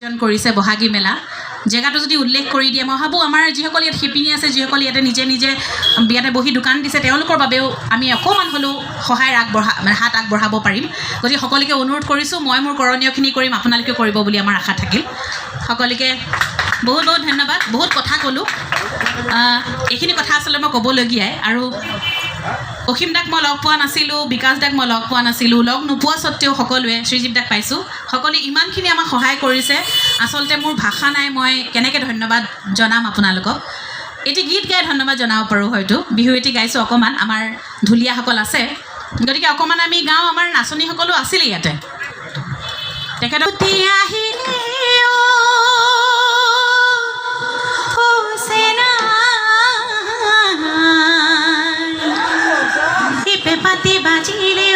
কৰিছে বহাগী মেলা জেগাটো যদি উল্লেখ কৰি দিয়ে মই ভাবোঁ আমাৰ যিসকল ইয়াত শিপিনী আছে যিসকল ইয়াতে নিজে ইয়াতে বহি দোকান দিছে তেওঁলোকৰ বাবেও আমি অকণমান হ'লেও সহায়ৰ হাত আগবঢ়াব পাৰিম গতিকে সকলোকে অনুৰোধ কৰিছোঁ মই মোৰ কৰণীয়খিনি কৰিম আপোনালোকে কৰিব বুলি আমাৰ আশা থাকিল সকলোকে বহুত বহুত ধন্যবাদ বহুত কথা ক'লোঁ এইখিনি কথা আচলতে মই ক'বলগীয়াই আৰু অসীম দাক মই লগ পোৱা নাছিলোঁ বিকাশ দাক মই লগ পোৱা নাছিলোঁ লগ নোপোৱা স্বত্তেও সকলোৱে শ্ৰীজীৱ দাক পাইছোঁ সকলোৱে ইমানখিনি আমাক সহায় কৰিছে আচলতে মোৰ ভাষা নাই মই কেনেকৈ ধন্যবাদ জনাম আপোনালোকক এটি গীত গাই ধন্যবাদ জনাব পাৰোঁ হয়তো বিহু এটি গাইছোঁ অকণমান আমাৰ ঢুলীয়াসকল আছে গতিকে অকণমান আমি গাওঁ আমাৰ নাচনীসকলো আছিলে ইয়াতে তেখেতক পাতি বাজিলে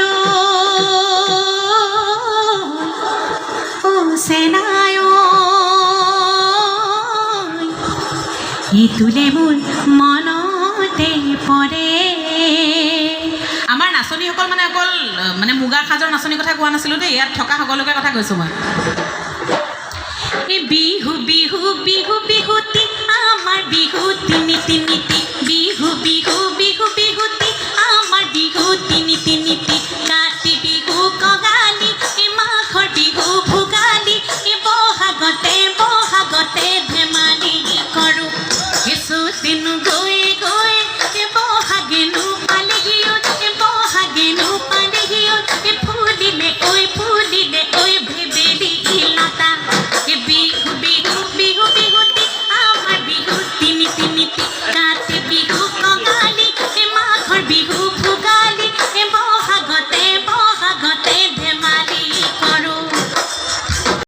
ও সেনায় তুলে মোৰ মনতে পৰে আমাৰ নাচনীসকল মানে অকল মানে মুগাৰ সাজৰ নাচনীৰ কথা কোৱা নাছিলোঁ দেই ইয়াত থকা সকলোকে কথা কৈছোঁ মই বিহু বিহু বিহু বিহুতি আমাৰ বিহু তিনিটি নীতি বিহু বিহু বিহু বিহুতি আমাৰ বিহু তিনিটি নীতি